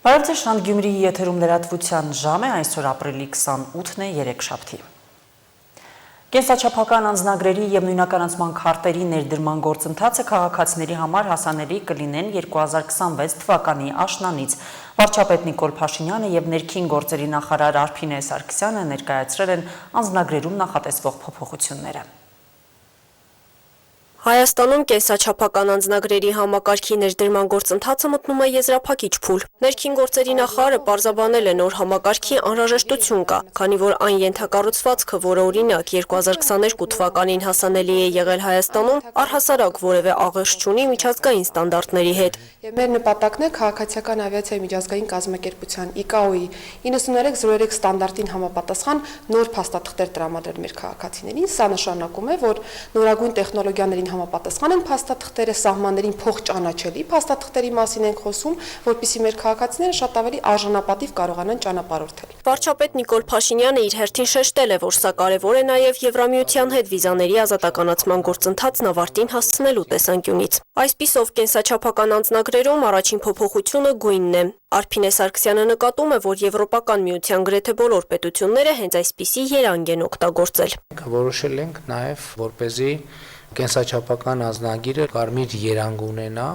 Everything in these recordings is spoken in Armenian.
Բարև ձեզ, Շանթ Գյումրիի եթերում լրատվության ժամ է, այսօր ապրիլի 28-ն է, երեքշաբթի։ Կենսաչափական անձնագրերի և նույնականացման քարտերի ներդրման գործընթացը քաղաքացիների համար հասանելի կլինեն 2026 թվականի աշնանից։ Վարչապետ Նիկոլ Փաշինյանը և ներքին գործերի նախարար Արփինե Սարգսյանը ներկայացրել են անձնագրերում նախատեսվող փոփոխությունները։ Հայաստանում կենսաչափական անձնագրերի համակարգի ներդրման գործընթացը մտնում է եզրափակիչ փուլ։ Ներքին գործերի նախարարը պարզաբանել է նոր համակարգի անհրաժեշտություն կա, քանի որ այն ենթակառուցվածքը, որը օրինակ 2022 թվականին հասանելի է եղել Հայաստանում, առհասարակ որևէ աղերս չունի միջազգային ստանդարտների հետ։ Եվ մեր նպատակն է քաղաքացիական ավիացիայի միջազգային կազմակերպության ICAO-ի 9303 ստանդարտին համապատասխան նոր փաստաթղթեր տրամադրել մեր քաղաքացիներին։ Սա նշանակում է, որ նորագույն տեխնոլոգիաներին համապատասխան են փաստաթղթերը, սահմաններին փոխճանաչելի փաստաթղթերի մասին ենք խոսում, որպեսզի մեր քաղաքացիները շատ ավելի արժանապատիվ կարողանան ճանապարհորդել։ Վարչապետ Նիկոլ Փաշինյանը իր հերթին շեշտել է, որ սա կարևոր է նաև Եվրամիության հետ վիզաների ազատականացման գործընթացն ավարտին հասցնելու տեսանկյունից։ Այսպիսով կենսաչափական անձնագրերում առաջին փոփոխությունը գույնն է։ Արփինե Սարգսյանը նկատում է, որ Եվրոպական միության գրեթե բոլոր պետությունները հենց այսպիսի երանգ են օգտագործել։ Որոշել ենք նաև, որպեսզի կենսաչափական անձնագիրը կարմիր երանգ ունենա,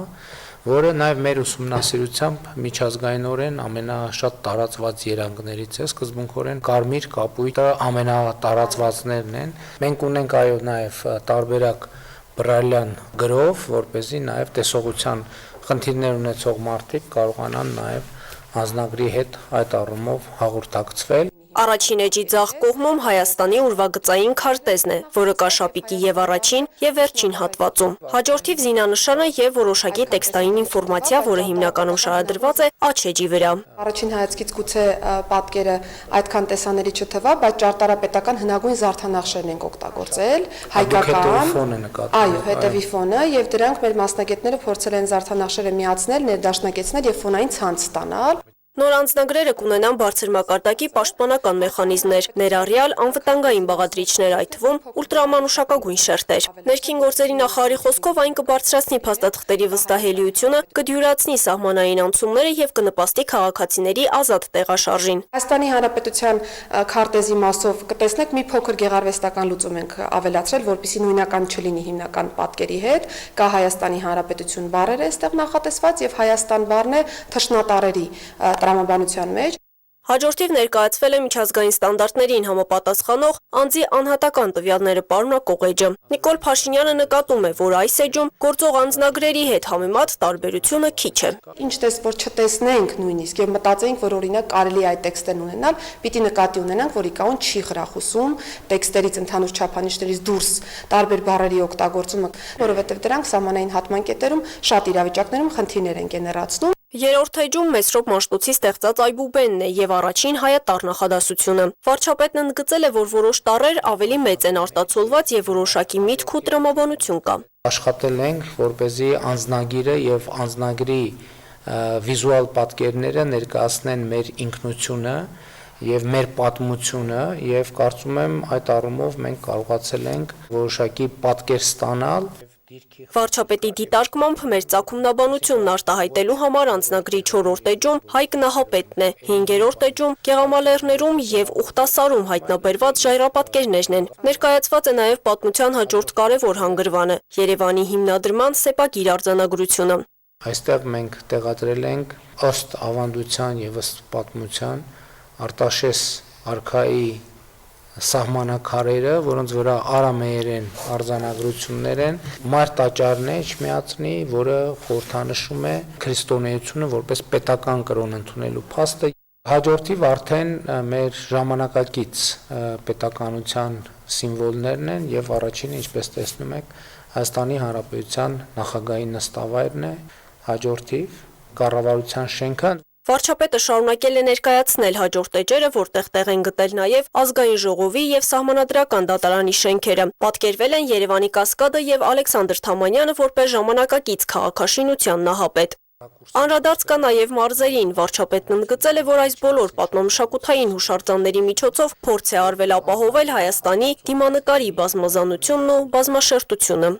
որը նաև մեր ուսումնասիրությամբ միջազգայինորեն ամենաշատ տարածված երանգներից է, սկզբունքորեն կարմիր կապույտը ամենատարածվածներն են։ Մենք ունենք այո նաև տարբերակ բրայլյան գրով, որպեսզի նաև տեսողության խնդիրներ ունեցող մարդիկ կարողանան նաև անձնագրի հետ այդ առումով հաղորդակցվել։ Առաջին էջի ձախ կողմում Հայաստանի ուրվագծային քարտեզն է, որը կա շապիկի եւ առաջին եւ վերջին հատվածում։ Հաջորդիվ զինանշանը եւ որոշակի տեքստային ինֆորմացիա, որը հիմնականում շարադրված է աջ էջի վրա։ Առաջին հայացքից գուցե պատկերը այդքան տեսանելի չթվա, բայց ճարտարապետական հնագույն զարդանախշերն ենք օգտագործել, հայկական, այո, հետևի ֆոնը, եւ դրանք մեր մասնագետները փորձել են զարդանախշերը միացնել, ներդաշնակեցնել եւ ֆոնային ցանց ստանալ։ Նոր անձնագրերը կունենան բարձր մակարդակի պաշտպանական մեխանիզմներ, ներառյալ անվտանգային բաղադրիչներ, այդ թվում ուլտրամանուշակագույն շերտեր։ Ներքին գործերի նախարարի խոսքով այն կբարձրացնի փաստաթղթերի վստահելիությունը, կդյուրացնի սահմանային անցումները եւ կնպաստի քաղաքացիների ազատ տեղաշարժին։ Հայաստանի Հանրապետության քարտեզի մասով կտեսնեք մի փոքր գեղարվեստական լուծում ենք ավելացրել, որպեսզի նույնական չլինի հիմնական պատկերի հետ։ Կա Հայաստանի Հանրապետություն բառերը այստեղ նախատեսված եւ Հայաստան բառն է թշնատարերի տրամաբանության մեջ։ Հաջորդիվ ներկայացվել է միջազգային ստանդարտներին համապատասխանող անձի անհատական տվյալները պարունակող էջը։ Նիկոլ Փաշինյանը նկատում է, որ այս էջում գործող անձնագրերի հետ համեմատ տարբերությունը քիչ է։ Ինչ տես որ չտեսնենք նույնիսկ եւ մտածենք, որ օրինակ կարելի է այդ տեքստն ունենալ, պիտի նկատի ունենանք, որ ICAO-ն չի խրախուսում տեքստերից ընդհանուր չափանիշներից դուրս տարբեր բառերի օգտագործումը, որովհետեւ դրանք սահմանային հատման կետերում շատ իրավիճակներում խնդիրներ են գեներացնում։ Երրորդ էջում Մեսրոպ Մաշտոցի ստեղծած այբուբենն է եւ առաջին հայատառ նախադասությունը։ Վարչապետն ընդգծել է, որ որոշ տառեր ավելի մեծ են արտացոլված եւ որոշակի միտք ու տրամաբանություն կա։ Աշխատել ենք, որպեսզի անձնագիրը եւ անձնագրի վիզուալ պատկերները ներկայացնեն մեր ինքնությունը եւ մեր պատմությունը եւ կարծում եմ այդ առումով մենք կարողացել ենք որոշակի պատկեր ստանալ։ Վարչապետի դիտարկմամբ մեր ծագումնաբանությունն արտահայտելու համար անձնագրի 4-րդ էջում Հայկ Նահապետն է, 5-րդ էջում Գեղամալեռներում եւ Ուխտասարում հայտնաբերված ժայռապատկերներն են։ Ներկայացված է նաեւ պատմության հաջորդ կարևոր հանգրվանը՝ Երևանի հիմնադրման սեպագիր արձանագրությունը։ Այստեղ մենք տեղադրել ենք ըստ ավանդության եւ ըստ պատմության Արտաշես արքայի սահմանակարերը, որոնց վրա արամեերեն արձանագրություններ են, մայր տաճարն է չմիացնի, որը խորհրդանշում է քրիստոնեությունը որպես պետական կրոն ընդունելու փաստը։ Հաջորդիվ արդեն մեր ժամանակակից պետականության սիմվոլներն են եւ առաջինը, ինչպես տեսնում եք, Հայաստանի Հանրապետության նախագահի նստավայրն է, հաջորդիվ կառավարության շենքը։ Վարչապետը շարունակել է ներկայացնել հաջորդ էջերը, որտեղ տեղ են գտել նաև ազգային ժողովի եւ սահմանադրական դատարանի շենքերը։ Պատկերվել են Երևանի Կասկադը եւ Ալեքսանդր Թամանյանը որպես ժամանակակից քաղաքաշինության նահապետ։ հակուրս։ Անդրադարձ կա նաև մարզերին, վարչապետն ընդգծել է, որ այս բոլոր պատմամշակութային հուշարձանների միջոցով փորձ է արվել ապահովել Հայաստանի դիմանկարի բազմազանությունն ու բազմաշերտությունը։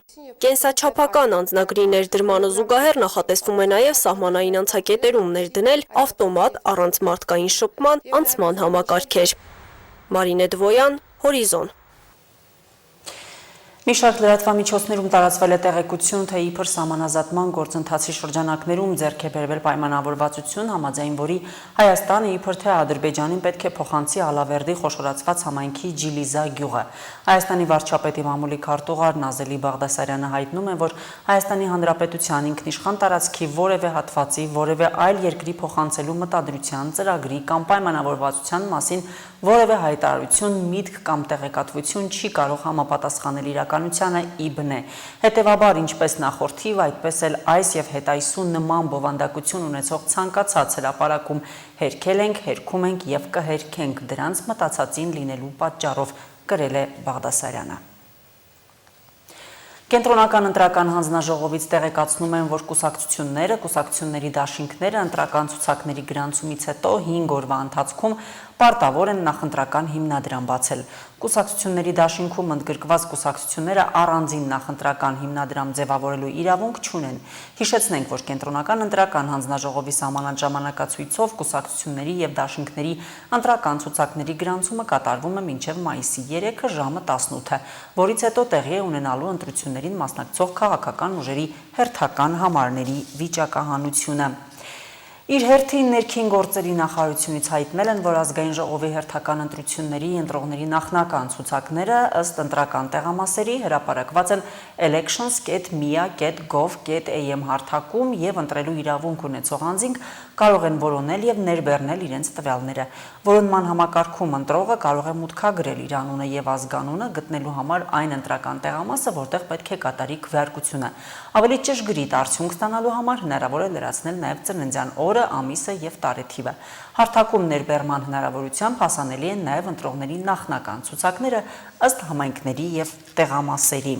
Կենսաչափական անձնագրի ներդրմանը զուգահեռ նախատեսվում է նաև սահմանային անցակետերում ներդնել ավտոմատ առանց մարդկային շփման անցման համակարգեր։ Մարինե Դվոյան, Հորիզոն։ Մի շարք լրատվամիջոցներում տարածվել է տեղեկություն, թե իբր սահմանազատման գործընթացի շրջանակներում ձեռք է բերվել պայմանավորվածություն, համաձայն որի Հայաստանը իբր թե Ադրբեջանին պետք է փոխանցի Ալավերդի խոշորացված համայնքի Ջիլիզա գյուղը։ Հայաստանի վարչապետի մամուլի քարտուղար Նազելի Բաղդասարյանը հայտնում է, որ Հայաստանի Հանրապետության ինքնիշխան տարածքի որևէ հատվածի, որևէ այլ երկրի փոխանցելու մտադրության, ծրագրի կամ պայմանավորվածության մասին որևէ հայտարարություն, միտք կամ տեղեկատվություն չի կարող համապատասխանել իրականությանը իբնե։ Հետևաբար, ինչպես նախորդիվ, այդպես էլ այս եւ հետայսու նման բովանդակություն ունեցող ցանկացած հրապարակում հերքել ենք, հերքում ենք եւ կհերքենք դրանց մտածածին լինելու պատճառով, գրել է Բաղդասարյանը։ Կենտրոնական ընտրական հանձնաժողովից տեղեկացնում են, որ կուսակցությունների դաշինքները ընտրական ցուցակների գրանցումից հետո 5 օրվա ընթացքում պարտավոր են նախընտրական հիմնադրամ բացել։ Կուսակցությունների դաշինքում ընդգրկված կուսակցությունները առանձին նախընտրական հիմնադրամ ձևավորելու իրավունք չունեն։ Հիշեցնենք, որ Կենտրոնական ընտրական հանձնաժողովի սահմանած ժամանակացույցով կուսակցությունների եւ դաշինքների ընտրական ցուցակների գրանցումը կատարվում է մինչեւ մայիսի 3-ը ժամը 18-ը, որից հետո տեղի է ունենալու ընտրություններին մասնակցող քաղաքական ուժերի հերթական համարների վիճակահանությունը։ Իր հերթին ներքին գործերի նախարարությունից հայտնել են, որ ազգային ժողովի հերթական ընտրությունների ընտրողների նախնական ցուցակները ըստ ընտրական տեղամասերի հրապարակված են elections.mia.gov.am հարթակում եւ ընտրելու իրավունք ունեցող անձինք կարող են որոնել եւ ներբեռնել իրենց տվյալները։ Որոնման համակարգում ընտրողը կարող է մուտքագրել իր անունը եւ ազգանունը գտնելու համար այն ընտրական տեղամասը, որտեղ պետք է կատարի քվեարկությունը։ Ավելի ճշգրիտ արդյունք ստանալու համար հնարավոր է լրացնել նաեւ ծննդյան օրը, ամիսը եւ տարեթիվը։ Հարթակում ներբեռման հնարավորությամբ հասանելի են նաեւ ընտրողների նախնական ցուցակները ըստ համայնքների եւ տեղամասերի։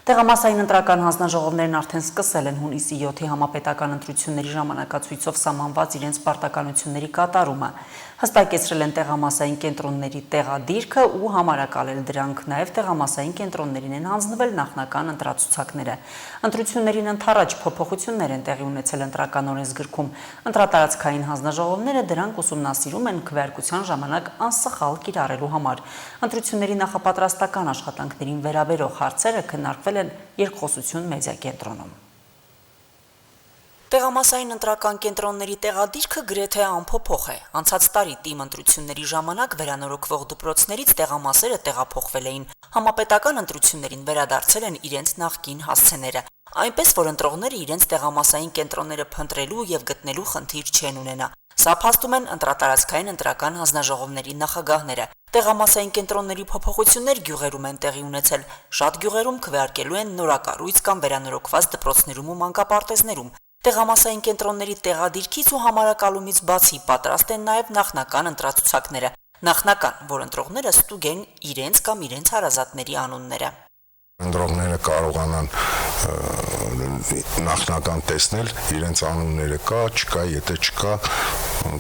Տեղամասային ընտրական հանձնաժողովներն արդեն սկսել են հունիսի 7-ի համապետական ընտրությունների ժամանակացույցով սահմանված իրենց պարտականությունների կատարումը։ Հստակեցրել են տեղամասային կենտրոնների տեղադիրքը ու համարակալել դրանք, նաև տեղամասային կենտրոններին են հանձնվել նախնական ընտրացուցակները։ Ընտրություններին ընդառաջ փոփոխություններ են տեղի ունեցել ընտրական օրենսգրքում։ Ընտրատարածքային հանձնաժողովները դրանք ուսումնասիրում են քվեարկության ժամանակ անսխալ կիրառելու համար։ Ընտրությունների նախապատրաստական աշխատանքներին վերաբերող հարցերը քննարկվել են երկխոսություն մեդիակենտրոնում։ Տեղամասային ընտրական կենտրոնների տեղադիրքը գրեթե անփոփոխ է։ Անցած տարի թիմ ընտրությունների ժամանակ վերանորոգվող դպրոցներից տեղամասերը տեղափոխվել էին։ Համապետական ընտրություններին վերադարձել են իրենց նախկին հասցեները։ Այնպես որ ընտրողները իրենց տեղամասային կենտրոնները փնտրելու եւ գտնելու խնդիր չեն ունենա։ Սա փաստում են ընտրատարածքային ընտրական հանձնաժողովների նախագահները։ Տեղամասային կենտրոնների փոփոխություններ գյուղերում են տեղի ունեցել։ Շատ գյուղերում քվեարկելու են նորակառույց կամ վերանորոգված դպրոցներում ու մանկապարտեզներում։ Տեղամասային կենտրոնների տեղադիրքից ու համարակալումից բացի պատրաստ են նաև նախնական ընտրացուցակները։ Նախնական, որ ընտրողները ստուգեն իրենց կամ իրենց հարազատների անունները։ Ընտրողները կարողանան նախնական տեսնել իրենց անունները կա, չկա, եթե չկա,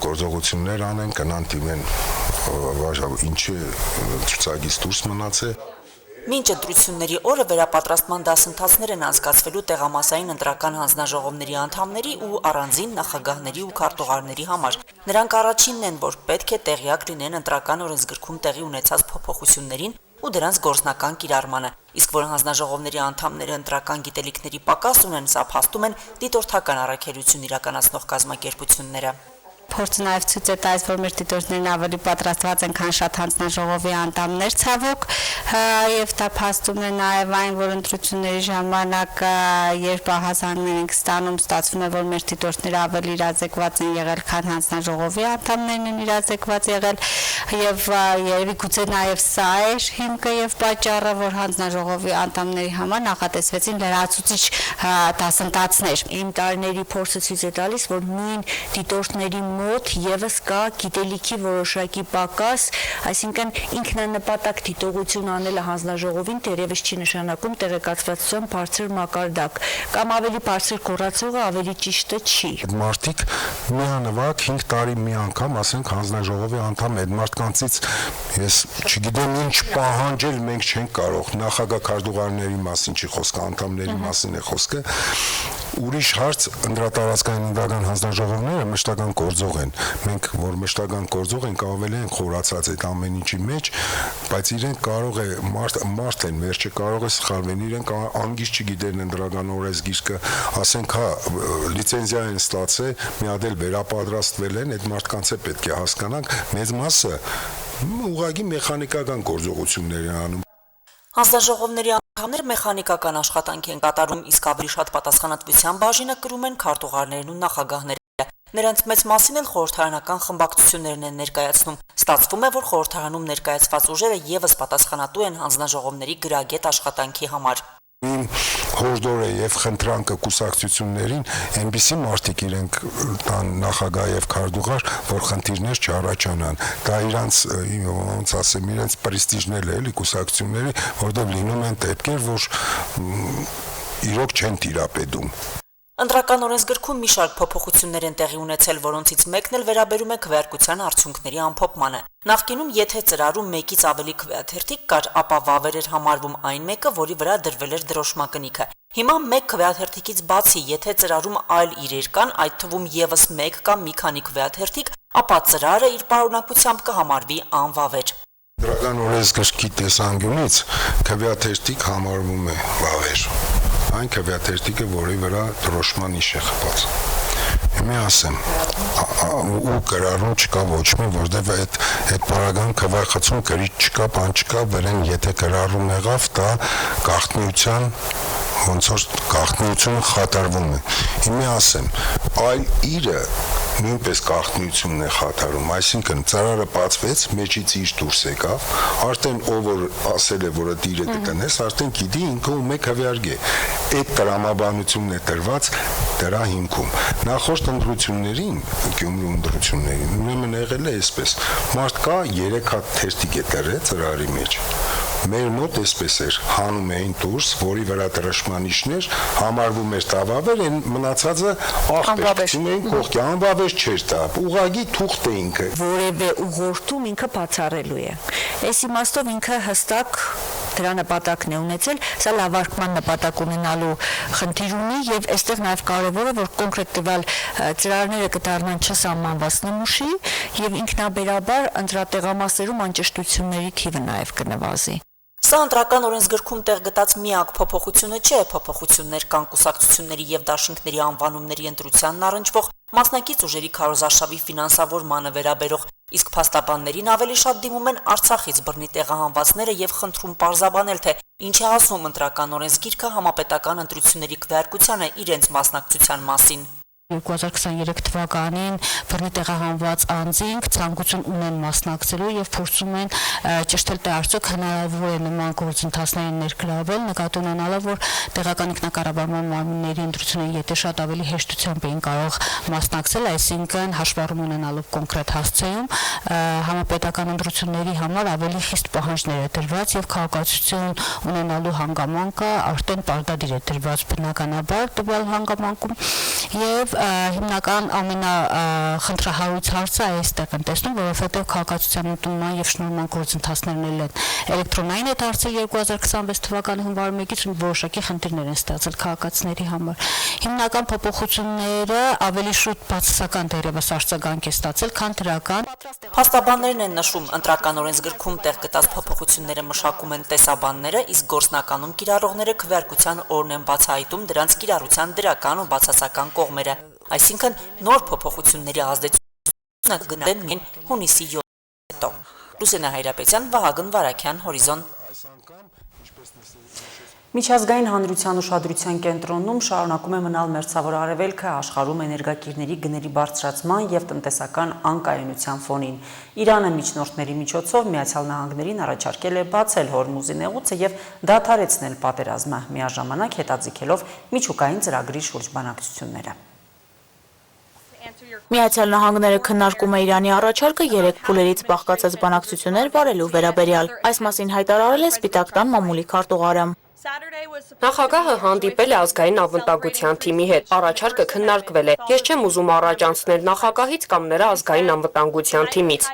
գործողություններ անեն, գնան դիմեն ինչի ցուցակից դուրս մնաց է։ Մինչ ընտրությունների օրը վերապատրաստման դասընթացներ են անցկացվելու տեղամասային ընտրական հանձնաժողովների անդամների ու առանձին նախագահների ու քարտուղարների համար։ Նրանք առաջինն են, որ պետք է տեղյակ լինեն ընտրական օրենսգրքում տեղի ունեցած փոփոխություններին ու դրանց գործնական կիրառմանը, իսկ որ հանձնաժողովների անդամները ընտրական գիտելիքների պակաս ունեն, սա փաստում են դիտորդական առաքելություն իրականացնող կազմակերպությունները։ Փորձը նաև ցույց է տալիս, որ մեր դիտորդներն ավելի պատրաստված են, քան շատ հանձնաժողովի անդամներ ցավոք, եւ դա փաստում է նաև այն, որ ընտրությունների ժամանակ երբ ահազանգներ ենք ստանում, ստացվում է, որ մեր դիտորդները ավելի իրազեկված են եղել, քան հանձնաժողովի անդամներն են իրազեկված եղել, եւ երևի գուցե նաեւ սա էր հիմքը եւ պատճառը, որ հանձնաժողովի անդամների համար նախատեսվեցին լրացուցիչ դասընթացներ։ Իմ տարիների փորձը ցույց է տալիս, որ նույն դիտորդների մոտ եւս կա գիտելիքի որոշակի պակաս, այսինքն ինքնանպատակ դիտողություն անելը հանձնաժողովին դեռևս չի նշանակում տեղեկացվածության բարձր մակարդակ, կամ ավելի բարձր կոռացողը ավելի ճիշտը չի։ Մարդիկ միանվագ 5 տարի մի անգամ, ասենք հանձնաժողովի անդամ այդ մարդկանցից ես չգիտեմ ինչ պահանջել մենք չենք կարող, նախագահ քարտուղարների մասին չի խոսքը, անդամների մասին է խոսքը։ Ուրիշ հարց ընդրատարածքային ինտեգրալ հանձնաժողովները մշտական գործող են։ Մենք որ մշտական գործող ենք, ավելի են խորացած այդ ամեն ինչի մեջ, բայց իրենք կարող է մարդ են, վերջը կարող է սխալվեն, իրենք անգից չգիտեն ընդրական օրենսգիրքը, ասենք հա լիցենզիա են ստացել, մի հատ էլ վերապատրաստվել են, այդ մարդկանց է պետք է հասկանանք, մեծ մասը ուղղակի մեխանիկական գործողություններ են անում։ Հանձնաժողովների անդամները մեխանիկական աշխատանք են կատարում, իսկ ավելի շատ պատասխանատվության բաժինը կրում են քարտուղարներն ու նախագահները։ Նրանց մեծ մասին էլ խորհրդարանական խմբակցություններն են ներկայացնում։ Ստացվում է, որ խորհրդարանում ներկայացված ուժերը եւս պատասխանատու են հանձնաժողովների գրագետ աշխատանքի համար։ Իմ հորդորը եւ խնդրանքը կուսակցություններին այնպիսի մարդիկ իրենք տան նախագահ եւ քարտուղար, որ խնդիրներ չառաջանան։ Դա իրանց ոնց ասեմ, իրենց պրեստիժն է էլի կուսակցությունների, որտեղ լինում են դեպքեր, որ իրոք չեն տիրապետում։ Ընտրական օրենսգրքում մի շարք փոփոխություններ են տեղի ունեցել, որոնցից մեկն էլ վերաբերում է քվեարկության արդյունքների ամփոփմանը։ Նախկինում, եթե ծրարում մեկից ավելի քվեաթերթիկ կար, ապա վավեր էր համարվում այն մեկը, որի վրա դրվել էր դրոշմակնիքը։ Հիմա մեկ քվեաթերթիկից բացի, եթե ծրարում այլ իրեր կան, այդ թվում եւս մեկ կամ մի քանի քվեաթերթիկ, ապա ծրարը իր պարունակությամբ կհամարվի անվավեր։ Ընտրական օրենսգրքի տեսանկյունից քվեաթերթիկ համարվում է վավեր։ Այն քվեաթերթիկը, որի վրա դրոշման նիշ է խփած։ Հիմա ասեմ, ու գրառում չկա ոչ մի, որտեղ այդ պարագան քվեախցում գրիչ չկա, բան չկա, վերեն եթե գրառում եղավ, դա գաղտնիության ոնց որ գաղտնիությունը խաթարվում է։ Հիմա ասեմ, այլ իրը նույնպես գաղտնիությունն է խաթարում, այսինքն ծրարը բացվեց, մեջից իր դուրս եկավ, արդեն ով որ ասել է, որ այդ իրը կտնես, արդեն գիտի ինքը ում է քվեարկե։ Այդ տրամաբանությունն է տրված դրա հիմքում։ Նախորդ ընտրություններին, Գյումրու ընտրություններին, ուրեմն եղել է այսպես. մարդ կա 3 հատ թերթիկ է դրել ծրարի մեջ։ Մեր մոտ այսպես էր, հանում էին դուրս, որի վրա դրոշմանիշներ, համարվում էր տավավեր, այն մնացածը աղբեր, ցույց էին կողքի, անվավեր չէր դա, ուղղակի թուղթ է ինքը։ Որևէ ուղղորդում ինքը բացառելու է։ Այս իմաստով ինքը հստակ դրա նպատակն է ունեցել, սա լավարկման նպատակ ունենալու խնդիր ունի եւ այստեղ նաեւ կարեւորը, որ կոնկրետ տվյալ ծրարները կդառնան չսահմանված նմուշի եւ ինքնաբերաբար ընտրատեղամասերում անճշտությունների թիվը նաեւ կնվազի։ Սա ընտրական օրենսգրքում տեղ գտած միակ փոփոխությունը չէ, փոփոխություններ կան կուսակցությունների եւ դաշինքների անվանումների ընտրությանն առնչվող մասնակից ուժերի քարոզարշավի ֆինանսավորմանը վերաբերող, իսկ փաստաբաններին ավելի շատ դիմում են Արցախից բռնի տեղահանվածները եւ խնդրում պարզաբանել, թե ինչ է ասում ընտրական օրենսգիրքը համապետական ընտրությունների քվեարկությանը իրենց մասնակցության մասին։ 2023 թվականին բռնի տեղահանված անձինք ցանկություն ունեն մասնակցելու եւ փորձում են ճշտել թե արդյոք հնարավոր է նման գործընթացներին ներգրավել, նկատի ունենալով, որ տեղական ինքնակառավարման մարմինների ընտրությունները եթե շատ ավելի հեշտությամբ էին կարող մասնակցել, այսինքն հաշվառում ունենալով կոնկրետ հասցեում, համապետական ընտրությունների համար ավելի խիստ պահանջներ է դրված եւ քաղաքացիություն ունենալու հանգամանքը արդեն պարտադիր է դրված բնականաբար տվյալ հանգամանքում եւ հիմնական ամենախնդրահարույց հարցը այստեղ եմ տեսնում, որովհետեւ քաղաքացիության ընդունման եւ շնորհման գործընթացներն էլ են էլեկտրոնային այդ հարցը 2026 թվականի հունվար 1-ից որոշակի խնդիրներ են ստացել քաղաքացիների համար։ Հիմնական փոփոխությունները ավելի շուտ բացասական դերևս արձագանք է ստացել, քան դրական։ Փաստաբաններն են նշում, ընտրական օրենսգրքում տեղ գտած փոփոխությունները մշակում են տեսաբանները, իսկ գործնականում կիրառողները քվեարկության օրն են բացահայտում դրանց կիրառության դրական ու բացասական կողմերը։ Այսինքն նոր փոփոխությունների ազդեցությունը կգնահատեն միայն հունիսի 7-ից հետո։ Լուսինե Հայրապետյան, Վահագն Վարակյան, Հորիզոն։ Միջազգային հանրության ուշադրության կենտրոնում շարունակում է մնալ մերձավոր արևելքը աշխարհում էներգակիրների գների բարձրացման եւ տնտեսական անկայունության ֆոնին։ Իրանը միջնորդների միջոցով Միացյալ Նահանգներին առաջարկել է բացել Հորմուզի նեղուցը եւ դադարեցնել պատերազմը, միաժամանակ հետաձգելով միջուկային ծրագրի շուրջ բանակցությունները։ Միացյալ Նահանգները քննարկում է Իրանի առաջարկը 3 փուլերից բաղկացած բանակցություններ վարելու վերաբերյալ։ Այս մասին հայտարարել է Սպիտակ տան մամուլի քարտուղարը։ Նախագահը հանդիպել է ազգային անվտանգության թիմի հետ, առաջարկը քննարկվել է, ես չեմ ուզում առաջ անցնել նախագահից կամ նրա ազգային անվտանգության թիմից։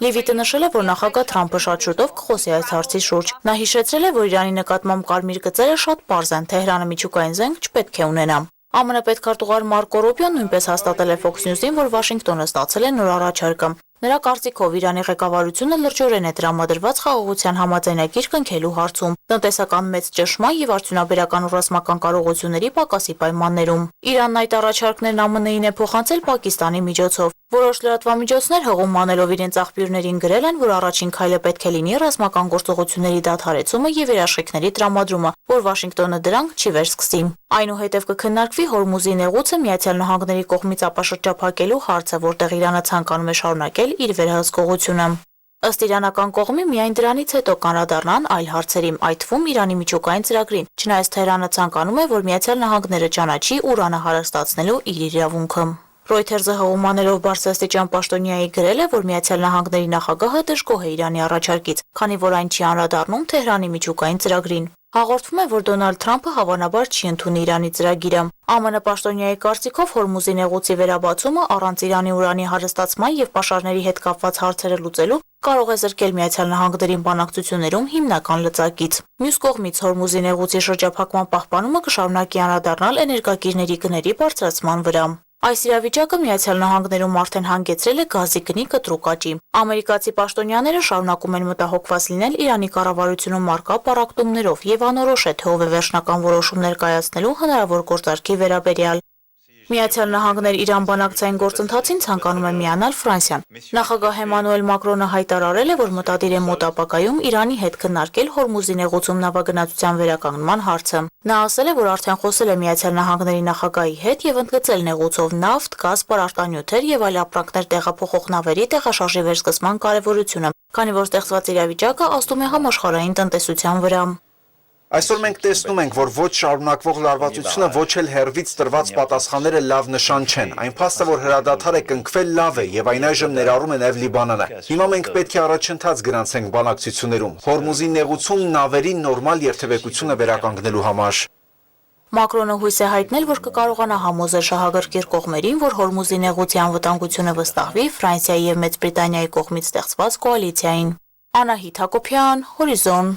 Լիվիտը նշել է, որ նախագահ Թրամփը շատ շուտով կխոսի այս հարցի շուրջ։ Նա հիշեցրել է, որ Իրանի նկատմամբ կարմիր գծերը շատ պարզ են, Թեհրանը միջուկային զենք չպետք է ունենա։ ԱՄՆ պետքարտուղար Մարկո Ռուբիոն նույնպես հաստատել է Fox News-ին, որ Վաշինգտոնը ստացել է նոր առաջարկը։ Նրա կարծիքով Իրանի ղեկավարությունը լրջորեն է տրամադրված խաղաղության համաձայնագիր կնքելու հարցում, տնտեսական մեծ ճնշման եւ արդյունաբերական ու ռազմական կարողությունների պակասի պայմաններում։ Իրանն այդ առաջարկներն ԱՄՆ-ին է փոխանցել Պակիստանի միջոցով։ Որոշ լրատվամիջոցներ հղում անելով իրենց աղբյուրներին գրել են, որ առաջին քայլը պետք է լինի ռազմական գործողությունների դադարեցումը եւ երաշխիքների տրամադրումը, որ Վաշինգտոնը դրանք չի վերսկսի։ Այնուհետև կքննարկվի Հորմուզի նեղուցը Միացյալ Նահանգների կողմից ապաշրջափակելու հարցը, որտեղ Իրանը ցանկանում է շարունակել իր վերահսկողությունը։ Ըստ իրանական կողմի միայն դրանից հետո կանրադառնան այլ հարցերի, այդ թվում Իրանի միջուկային ծրագրին, չնայած Թեհրանը ցանկանում է, որ Միացյալ Նահանգները ճանաչի ուրանը հարստացնելու իր իրավունքը։ Reuters-ը հողմանելով բարձրաստիճան պաշտոնյայի գրել է, որ Միացյալ Նահանգների նախագահը դժգոհ է Իրանի առաջարկից, քանի որ այն չի անդրադառնում Թեհրանի միջուկային ծրագրին։ Հաղորդվում է, որ Դոնալդ Թրամփը հավանաբար չի ընդունի Իրանի ծրագիրը։ ԱՄՆ պաշտոնյայի կարծիքով Հորմուզի նեղուցի վերաբացումը առանց Իրանի ուրանի հարստացման եւ պաշարների հետ կապված հարցերը լուծելու կարող է զրկել Միացյալ Նահանգներին բանակցություններում հիմնական լծակից։ Մյուս կողմից Հորմուզի նեղուցի շրջափակման պահպանումը կշարունակի անդրադառնալ էներգակիրների գների բարձրացման վրա։ Այս իրավիճակը Միացյալ Նահանգներում արդեն հանգեցրել է գազի գնի կտրուկ աճի։ Ամերիկացի պաշտոնյաները շարունակում են մտահոգված լինել Իրանի կառավարությունում առկա պառակտումներով եւ անորոշ է թե ով է վերջնական որոշումներ կայացնելու հնարավոր գործարքի վերաբերյալ։ Միացյալ Նահանգներ Իրան բանակցային գործընթացին ցանկանում է միանալ Ֆրանսիան։ Նախագահ Էմանուել Մակրոնը հայտարարել է, որ մտադիր է մոտ ապագայում Իրանի հետ քննարկել Հորմուզի նեղուցում նավագնացության վերականգնման հարցը։ Նա ասել է, որ արդեն խոսել է Միացյալ Նահանգների նախագահի հետ եւ ընդգծել նեղուցով նավթ, գազ, պարարտանյութեր եւ այլ ապրանքներ տեղափոխող նավերի տեղաշարժի վերսկսման կարեւորությունը, քանի որ ստեղծված իրավիճակը ազդում է համաշխարհային տնտեսության վրա։ Այսօր մենք տեսնում ենք, որ ոչ շարունակվող լարվածությունը, ոչ էլ հերվից տրված պատասխանները լավ նշան չեն։ Այն փաստը, որ հրադադար է կնքվել, լավ է եւ այն այժմ ներառում է նաեւ Լիբանանը։ Հիմա մենք պետք է առաջընթաց գրանցենք բանակցություններում։ Հորմուզի նեղուցում նավերի նորմալ երթևեկությունը վերականգնելու համար։ Մակրոնը հույս է հայտնել, որ կկարողանա համոզել շահագրգիռ կողմերին, որ Հորմուզի նեղուցի անվտանգությունը վստահվի Ֆրանսիայի եւ Մեծ Բրիտանիայի կողմից ստեղծված կոալիցիային։ Անահիտ Հակոբյան, Հորիզոն։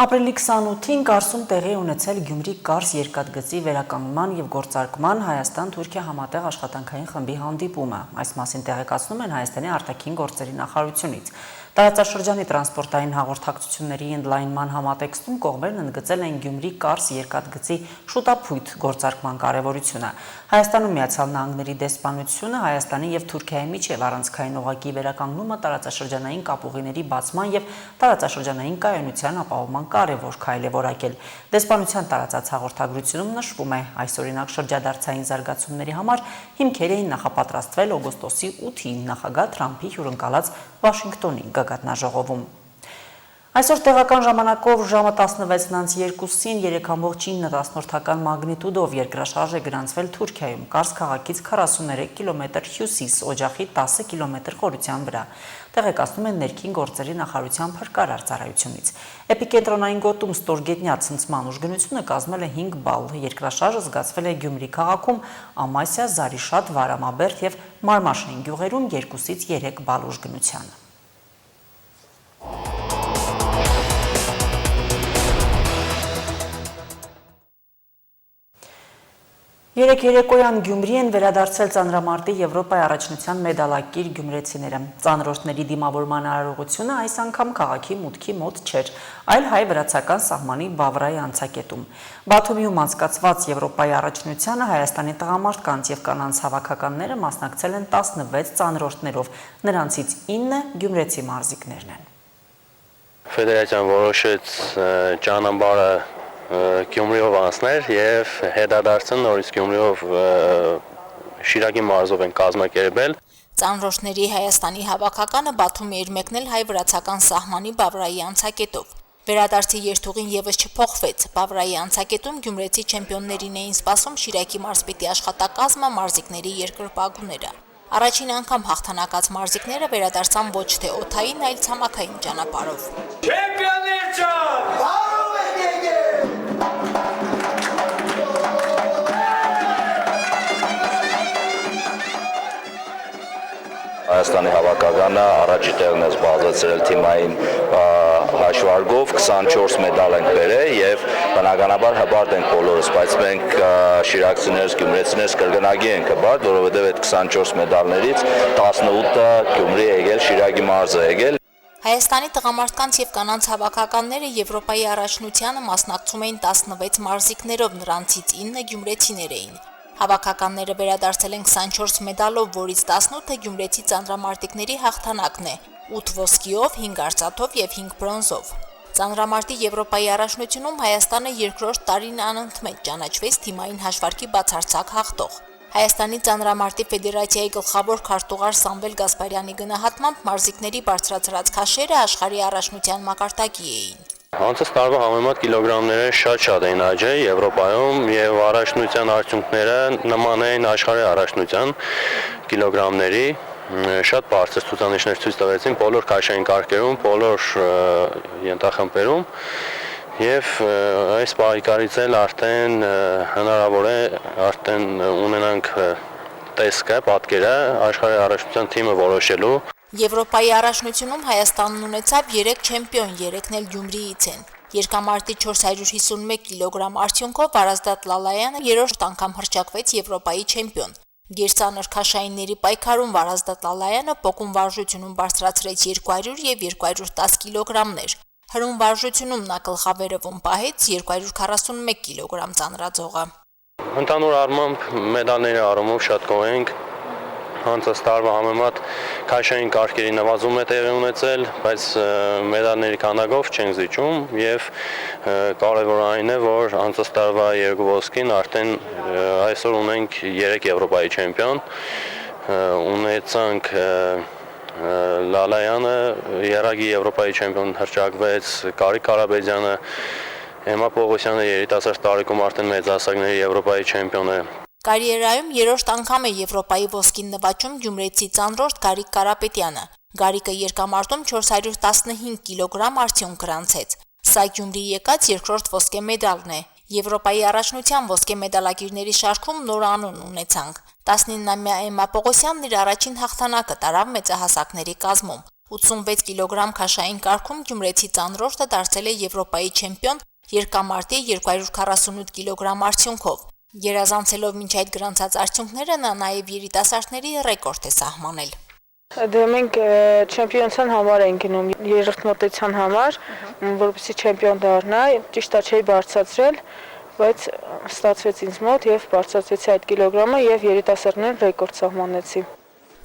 Ապրիլի 28-ին Կարսում տեղի ունեցել Գյումրի-Կարս երկաթգծի վերականգնման եւ գործարկման Հայաստան-Թուրքիա համատեղ աշխատանքային խմբի հանդիպումը։ Այս մասին տեղեկացնում են Հայաստանի արտաքին գործերի նախարարությունից։ Տարածաշրջանի տրանսպորտային հաղորդակցությունների ընդլայնման համատեքստում կողմերն ընդգծել են Գյումրի-Կարս երկաթգծի շուտափույթ գործարկման կարևորությունը։ Հայաստանում Միացյալ Նահանգների դեսպանությունը Հայաստանի եւ Թուրքիայի միջև առանցքային օղակի վերականգնումը տարածաշրջանային կապուղիների բացման եւ տարածաշրջանային կայունության ապահովման կարևոր քայլ է որակել։ Դեսպանության տարածած հաղորդագրությունում նշվում է, այս օրինակ շրջադարձային զարգացումների համար հիմքեր էին նախապատրաստվել օգոստոսի 8-ին նախագահ Թրամփի հյուրընկալած Վաշինգտոնի գագաթնաժողովում։ Այսօր տեղական ժամանակով ժամը 16:02-ին 3.9 մագնիտուդով երկրաշարժ է գրանցվել Թուրքիայում, Կարս քաղաքից 43 կիլոմետր հյուսիս, օջախի 10 կիլոմետր խորության վրա, տեղեկացնում են ներքին գործերի նախարարության փրկարար ծառայությունից։ Էպիկենտրոնային գոտում ստորգետնյա ցնցման ուժգնությունը կազմել է 5 բալ, երկրաշարժը զգացվել է Գյումրի քաղաքում, Ամասիա, Զարիշատ, Վարամաբերդ եւ Մարմաշեն գյուղերում 2-ից 3 բալ ուժգնության։ Երեկ երեկոյան Գյումրի են վերադարձել ծանրամարտի Եվրոպայի առաջնության մեդալակիր գյումրեցիները։ Ծանրորդների դիմավորման արարողությունը այս անգամ քաղաքի մուտքի մոտ չէր, այլ հայ-վրացական սահմանի Բավրայի անցակետում։ Բաթումիում անցկացված Եվրոպայի առաջնությանը Հայաստանի տղամարդկանց եւ կանանց հավաքականները մասնակցել են 16 ծանրորդներով, նրանցից 9 գյումրեցի մարզիկներն են։ Ֆեդերացիան որոշեց ճանապարհը Գյումրիով անցնել եւ հետադարձն նորից Գյումրիով Շիրակի մարզով են կազմակերպել։ Ծանրոշների Հայաստանի հավաքականը Բաթում էր մեկնել հայ-վրացական սահմանի Բավրայի անցակետով։ Վերադարձի երթուղին եւս չփոխվեց։ Բավրայի անցակետում գյումրեցի չեմպիոններին էին սպասում Շիրակի մարզպետի աշխատակազմը, մարզիկների երկրպագուները։ Առաջին անգամ հաղթանակած մարզիկները վերադարձան ոչ թե օդային, այլ ցամաքային ճանապարհով։ Չեմպիոններ ջան! Բարով եք եկել! Հայաստանի հավաքականը առաջի տեղն է զբաղեցրել թիմային հաշվարկով 24 մեդալ ենք բերել եւ բնականաբար հբարտ ենք բոլորս, բայց մենք շիրակցիներս, գյումրեցիներս կրկնակի ենք հբարտ, որովհետեւ այդ 24 մեդալներից 18-ը Գյումրի է եկել, Շիրակի մարզը է եկել։ Հայաստանի տղամարդկանց եւ կանանց հավաքականները Եվրոպայի առաջնությանը մասնակցում էին 16 մարզիկներով, նրանցից 9 գյումրեցիներ էին։ Հավաքականները վերադարձել են 24 մեդալով, որից 18-ը գյումրեցի ծանրամարտիկների հաղթանակն է՝ 8 ոսկիով, 5 արծաթով եւ 5 բրոնզով։ Ծանրամարտի Եվրոպայի առաջնությունում Հայաստանը երկրորդ տարին անընդմեջ ճանաչվեց թիմային հաշվարկի բացարձակ հաղթող։ Հայաստանի ծանրամարտի ֆեդերացիայի գլխավոր քարտուղար Սամվել Գասպարյանի գնահատմամբ մարզիկների բարձրացրած քաշերը աշխարհի առաջնության մակարդակի էին։ Անցած տարվա համեմատ կիլոգրամները շատ էին աճել Եվրոպայում եւ առաջնության արդյունքները նման էին աշխարհի առաջնության կիլոգրամների շատ բարձր ցուցանիշներ ցույց տվեցին բոլոր քաշային կարգերում, բոլոր ենթախմբերում եւ այս պայքարից էլ արդեն հնարավոր է արդեն ունենանք տեսքը, պատկերը աշխարհի առաջնության թիմը որոշելու։ Եվրոպայի առաջնությունում Հայաստանն ունեցավ 3 չեմպիոն, 3-ն էլ Գյումրիից են։ Երկամարտի 451 կիլոգրամ արդյունքով Վարազդատ Լալայանը երրորդ անգամ հռչակվեց Եվրոպայի չեմպիոն։ Գերծանր քաշայինների պայքարում Վարազդատ Լալայանը պոկում վարժությունում բարձրացրեց 200 եւ 210 կիլոգրամներ։ Հրում վարժությունում նա գլխավերևում պահեց 241 կիլոգրամ ծանրաձողը։ Ընդհանուր առմամբ մեդալների առումով շատ գոհ ենք։ Անցած տարվա համեմատ քաշային կարգերի նվազում է տեղի ունեցել, բայց մեդալների քանակով չենք զիջում եւ կարևոր այն է, որ անցած տարվա 2 ոսկին արդեն այսօր ունենք 3 Եվրոպայի չեմպիոն, ունեցանք Լալայանը, երագի Եվրոպայի չեմպիոն հռչակվեց, Կարիկ Կարաբեդյանը, Էմմա Պողոսյանը երիտասարդ տարիքում արդեն մեծահասակների Եվրոպայի չեմպիոն է։ Կարիերայում երրորդ անգամ է Եվրոպայի ոսկին նվաճում գյումրեցի ծանրորդ Գարիկ Կարապետյանը։ Գարիկը երկամարտում 415 կիլոգրամ արդյունք գրանցեց։ Սա Գյումրի եկած երկրորդ ոսկե մեդալն է։ Եվրոպայի առաջնության ոսկե մեդալակիրների շարքում նոր անուն ունեցանք։ 19-ամյա Էմմա Պողոսյանն իր առաջին հաղթանակը տարավ մեծահասակների կազմում։ 86 կիլոգրամ քաշային կարգում գյումրեցի ծանրորդը դարձել է Եվրոպայի չեմպիոն երկամարտի 248 կիլոգրամ արդյունքով։ Գերազանցելով մինչ այդ գրանցած արդյունքները նա նաև երիտասարդների ռեկորդ է սահմանել։ Դե մենք չեմպիոնության համար ենք գնում, երրորդ մոտեցան համար, որպեսզի չեմպիոն դառնա, ճիշտ է չէի բարձրացրել, բայց ստացվեց ինձ մոտ եւ բարձրացրեցի այդ կիլոգրամը եւ երիտասարդներն ռեկորդ սահմանեցի։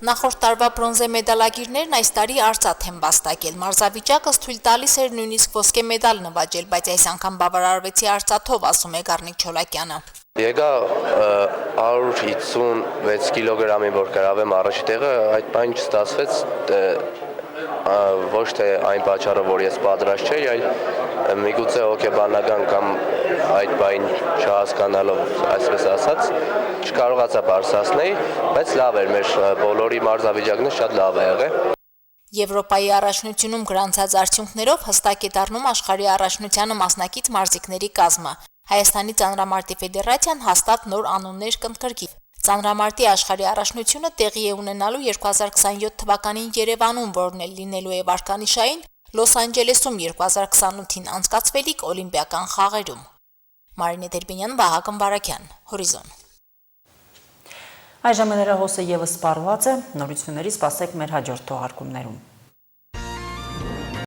Նախորդ տարվա բրոնզե մեդալակիրներն այս տարի արծաթ են վաստակել։ Մարզավիճակը թույլ տալիս էր նույնիսկ ոսկե մեդալ նվաճել, բայց այս անգամ բավարարվեցի արծաթով, ասում է Գառնիկ Չոլակյանը։ Եկա 156 կիլոգրամի որ գրավեմ առաջի տեղը, այդ բան չստացվեց ոչ թե այն պատճառը, որ ես պատրաստ չէի, այլ միգուցե հոգեբանական կամ այդ բան չհասկանալով, այսպես ասած, չկարողացա բարձրացնել, բայց լավ էր, մեր բոլորի մարզավիճակն շատ լավ է եղել։ Եվրոպայի առաջնությունում գրանցած արդյունքներով հստակ է դառնում աշխարհի առաջնությանը մասնակից մարզիկների կազմը։ Հայաստանի ծանրամարտի ֆեդերացիան հաստատ նոր անուններ կընդգրկի։ Ծանրամարտի աշխարհի առաջնությունը տեղի է ունենալու 2027 թվականին Երևանում, որն էլ լինելու է վարկանիշային Լոս Անջելեսում 2028-ին անցկացվելիք օլիմպիական խաղերում։ Մարինե Դերբենյան, Վահագն Բարակյան, Հորիզոն։ Այժմ հեռահոսը եւս սպառված է, նորությունների սպասեք մեր հաջորդ թողարկումներում։